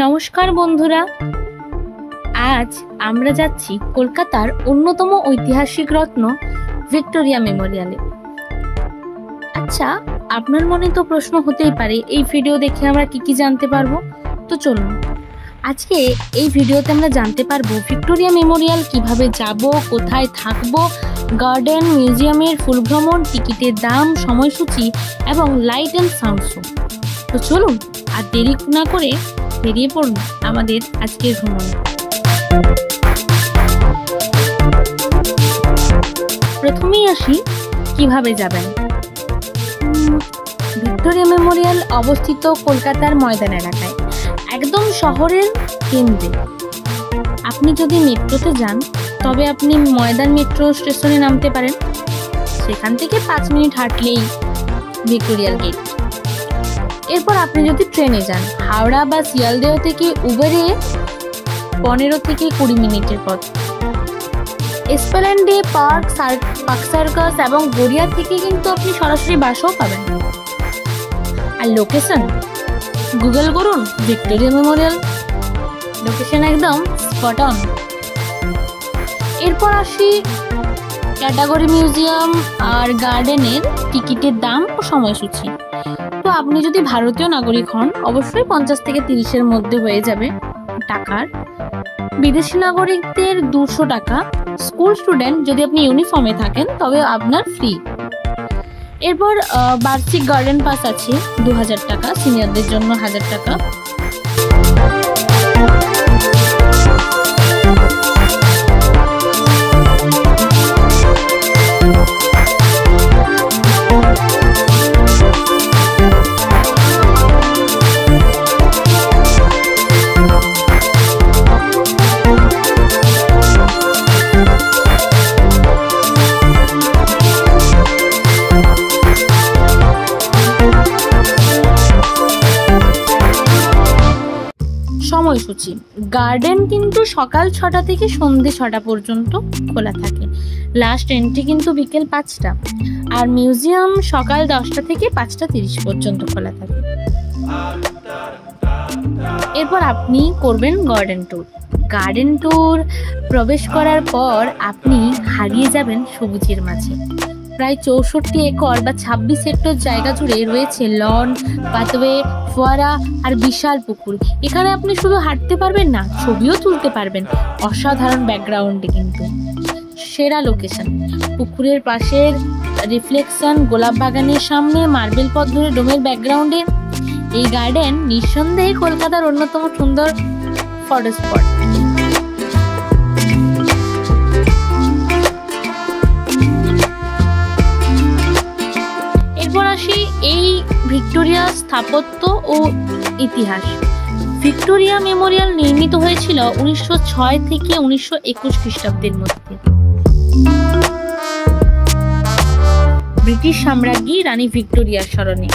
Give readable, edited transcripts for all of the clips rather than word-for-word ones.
নমস্কার বন্ধুরা, আজ আমরা যাচ্ছি কলকাতার অন্যতম ঐতিহাসিক রত্ন ভিক্টোরিয়া মেমোরিয়ালে। আচ্ছা, আপনার মনে তো প্রশ্ন হতেই পারে এই ভিডিও দেখে আমরা কি জানতে পারবো। তো চলুন, আজকে এই ভিডিওতে আমরা জানতে পারবো ভিক্টোরিয়া মেমোরিয়াল কিভাবে যাব, কোথায় থাকবো, গার্ডেন, মিউজিয়ামের ফুল ভ্রমণ, টিকিটের দাম, সময়সূচি এবং লাইট অ্যান্ড সাউন্ড শো। তো চলুন আর দেরি না করে বেরিয়ে পড়ুন আমাদের আজকের ভ্রমণে। প্রথমেই আসি কিভাবে যাবেন। ভিক্টোরিয়া মেমোরিয়াল অবস্থিত কলকাতার ময়দান এলাকায়, একদম শহরের কেন্দ্রে। আপনি যদি মেট্রোতে যান তবে আপনি ময়দান মেট্রো স্টেশনে নামতে পারেন। সেখান থেকে 5 মিনিট হাঁটলেই ভিক্টোরিয়াল গেট। এরপর আপনি যদি ট্রেনে যান, হাওড়া বা শিয়ালদহ থেকে উবেরে 15 থেকে 20 মিনিটের পথ। এসপ্ল্যানেডে, পার্ক সার্কাস এবং গড়িয়া থেকে কিন্তু আপনি সরাসরি বাসও পাবেন। আর লোকেশন গুগল করুন ভিক্টোরিয়া মেমোরিয়াল, লোকেশন একদম স্পট অন। এরপর আসি ক্যাটাগরি, মিউজিয়াম আর গার্ডেনের টিকিটের দাম ও সময়সূচি। তো আপনি যদি ভারতীয় নাগরিক হন অবশ্যই 50 থেকে 30-এর মধ্যে হয়ে যাবে টাকার। বিদেশি নাগরিকদের 200 টাকা। স্কুল স্টুডেন্ট যদি আপনি ইউনিফর্মে থাকেন তবে আপনার ফ্রি। এরপর বার্ষিক গার্ডেন পাস আছে 2000 টাকা, সিনিয়রদের জন্য 1000 টাকা। সময়সূচি, গার্ডেন কিন্তু সকাল 6টা থেকে সন্ধ্যে 6টা পর্যন্ত খোলা থাকে। লাস্ট এন্ট্রি কিন্তু বিকেল 5টা। আর মিউজিয়াম সকাল 10টা থেকে 5:30 পর্যন্ত খোলা থাকে। এরপর আপনি করবেন গার্ডেন ট্যুর প্রবেশ করার পর আপনি হারিয়ে যাবেন সবুজের মাঝে। প্রায় 64 একর বা 26 হেক্টর জায়গা জুড়ে রয়েছে লন, পাথওয়ে, ফোয়ারা আর বিশাল পুকুর। এখানে আপনি শুধু হাঁটতে পারবেন না, ছবিও তুলতে পারবেন অসাধারণ ব্যাকগ্রাউন্ডে। কিন্তু সেরা লোকেশন, পুকুরের পাশের রিফ্লেকশন, গোলাপ বাগানের সামনে মার্বেল পথ ধরে ডোমের ব্যাকগ্রাউন্ডে এই গার্ডেন নিঃসন্দেহে কলকাতার অন্যতম সুন্দর ফটো স্পট। এই ভিক্টোরিয়া স্থাপত্য ও ইতিহাস। ভিক্টোরিয়া মেমোরিয়াল নির্মিত হয়েছিল 1906 থেকে 1921 খ্রিস্টাব্দের মধ্যে। ব্রিটিশ সাম্রাজ্ঞী রানী ভিক্টোরিয়ার স্মরণে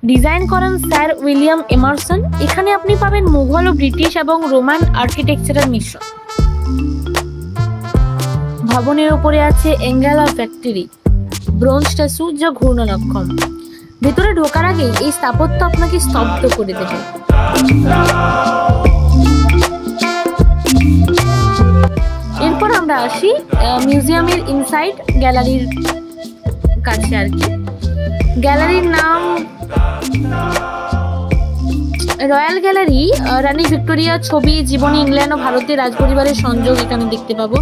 ডিজাইন করেন স্যার উইলিয়াম এমারসন। এখানে আপনি পাবেন মুঘল ও ব্রিটিশ এবং রোমান আর্কিটেকচারের মিশ্রণ। ভবনের উপরে আছে angle of victory, bronze statue যা ঘূর্ণনক্ষম। ভেতরে ঢোকার আগে এই স্থাপত্য আপনাকে স্তব্ধ করে দেবে। এরপর আমরা আসি মিউজিয়ামের ইনসাইড গ্যালারির কাছে। আর কি, গ্যালারির নাম রয়্যাল গ্যালারি। রানী ভিক্টোরিয়া ছবি, জীবনী, ইংল্যান্ড ও ভারতের রাজপরিবারের সংযোগ এখানে দেখতে পাবো।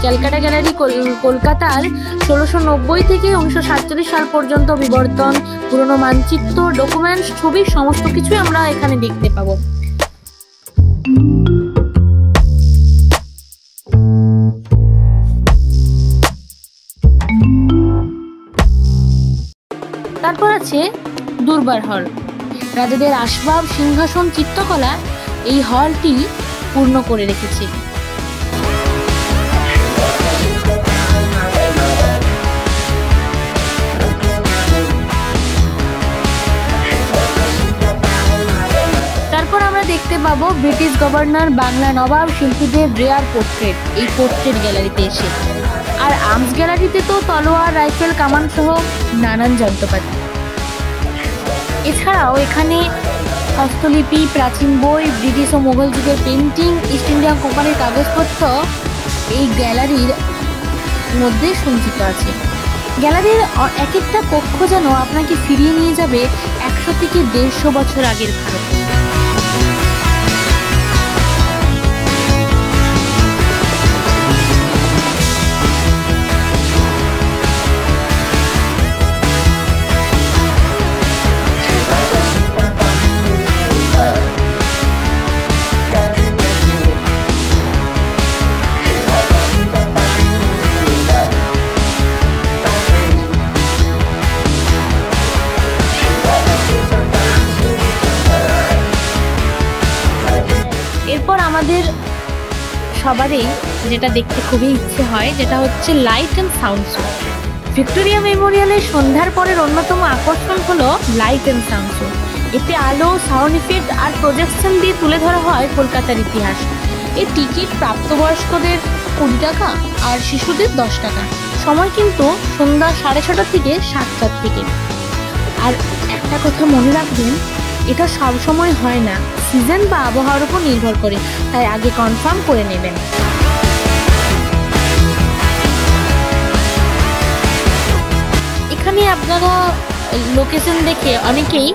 ক্যালকাটা গ্যালারি কলকাতার 1690 থেকে 1947 সাল পর্যন্ত বিবর্তন, পুরনো মানচিত্র, ডকুমেন্টস, ছবি সমস্ত কিছুই আমরা এখানে দেখতে পাবো। তারপর আছে দুর্বার হল। রাজাদের আসবাব, সিংহাসন, চিত্রকলা এই হলটি পূর্ণ করে রেখেছে। দেখতে পাবো ব্রিটিশ গভর্নর, বাংলা নবাব, শিল্পীদের রেয়ার পোর্ট্রেট এই পোর্ট্রেট গ্যালারিতে এসে। আর আর্মস গ্যালারিতে তো তলোয়ার, রাইফেল, কামান সহ নানান যন্ত্রপাতি। এছাড়াও এখানে হস্তলিপি, প্রাচীন বই, ব্রিটিশ ও মোগল যুগের পেন্টিং, ইস্ট ইন্ডিয়া কোম্পানির কাগজপত্র এই গ্যালারির মধ্যে সঞ্চিত আছে। গ্যালারির এক একটা কক্ষ যেন আপনাকে ফিরিয়ে নিয়ে যাবে 100 থেকে 150 বছর আগের ভারত। এরপর আমাদের সবারই যেটা দেখতে খুবই ইচ্ছে হয়, যেটা হচ্ছে light and sound show. Victoria মেমোরিয়ালের সন্ধ্যার পরের অন্যতম আকর্ষণ হলো লাইট অ্যান্ড সাউন্ড শো। এতে আলো, সাউন্ড ইফেক্ট আর প্রজেকশন দিয়ে তুলে ধরা হয় কলকাতার ইতিহাস। এই টিকিট প্রাপ্তবয়স্কদের 20 টাকা আর শিশুদের 10 টাকা। সময় কিন্তু সন্ধ্যা 6:30 থেকে 7টার থেকে। আর একটা কথা মনে রাখবেন, এটা সব সময় হয় না, সিজন বা আবহাওয়ার উপর নির্ভর করে, তাই আগে কনফার্ম করে নেবেন। এখানে আপনারা লোকেশন দেখে অনেকেই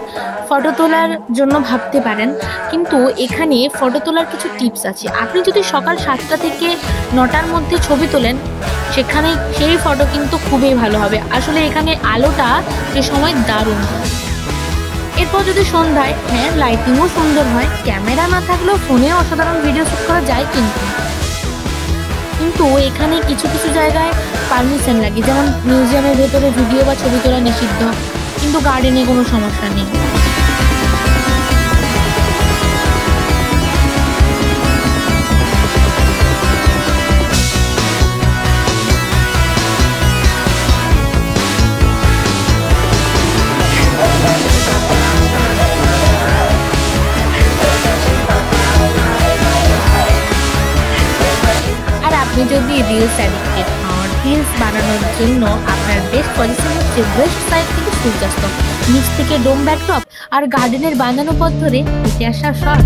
ফটো তোলার জন্য ভাবতে পারেন, কিন্তু এখানে ফটো তোলার কিছু টিপস আছে। আপনি যদি সকাল 7টা থেকে 9টার মধ্যে ছবি তোলেন, সেখানে সেই ফটো কিন্তু খুবই ভালো হবে। আসলে এখানে আলোটা সে সময় দারুণ হয়। এরপর যদি সন্ধ্যায়, হ্যাঁ, লাইটিংও সুন্দর হয়, ক্যামেরা না থাকলেও ফোনে অসাধারণ ভিডিও শুট করা যায়। কিন্তু এখানে কিছু কিছু জায়গায় পারমিশন লাগে, যেমন মিউজিয়ামের ভেতরে ভিডিও বা ছবি তোলা নিষিদ্ধ, কিন্তু গার্ডেনে কোনো সমস্যা নেই। আপনি যদি রিলস অ্যাডিক্টেড হন, রিলস বানানোর জন্য আপনার বেস্ট পজিশন হচ্ছে ওয়েস্ট সাইড থেকে সূর্যাস্ত, নিচ থেকে ডোম ব্যাকড্রপ আর গার্ডেনের বাঁধানো পথ ধরে হেঁটে আসা শট।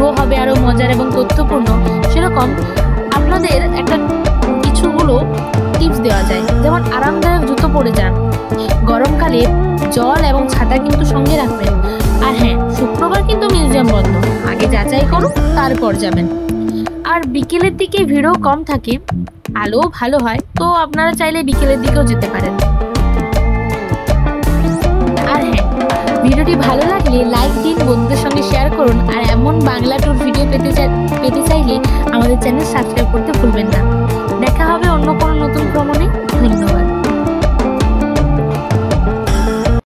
শো হবে আরো মজার এবং তথ্যপূর্ণ, সেরকম আপনাদের একটা কিছুগুলো টিপস দেওয়া যায়। যেমন আরামদায়ক জুতো পরে যান, গরমকালে জল এবং ছাতা কিন্তু সঙ্গে রাখবেন। আর হ্যাঁ, শুক্রবার কিন্তু মিউজিয়াম বন্ধ, আগে যাচাই করুন তারপর যাবেন। আর বিকেলের দিকে ভিড়ও কম থাকে, আলোও ভালো হয়, তো আপনারা চাইলে বিকেলের দিকেও যেতে পারেন। আর হ্যাঁ, ভিডিওটি ভালো লাগলে লাইক দিন, বন্ধুদের সঙ্গে শেয়ার করুন। আর এমন বাংলা ট্যুর ভিডিও পেতে চাইলে আমাদের চ্যানেল সাবস্ক্রাইব করতে ভুলবেন না। দেখা হবে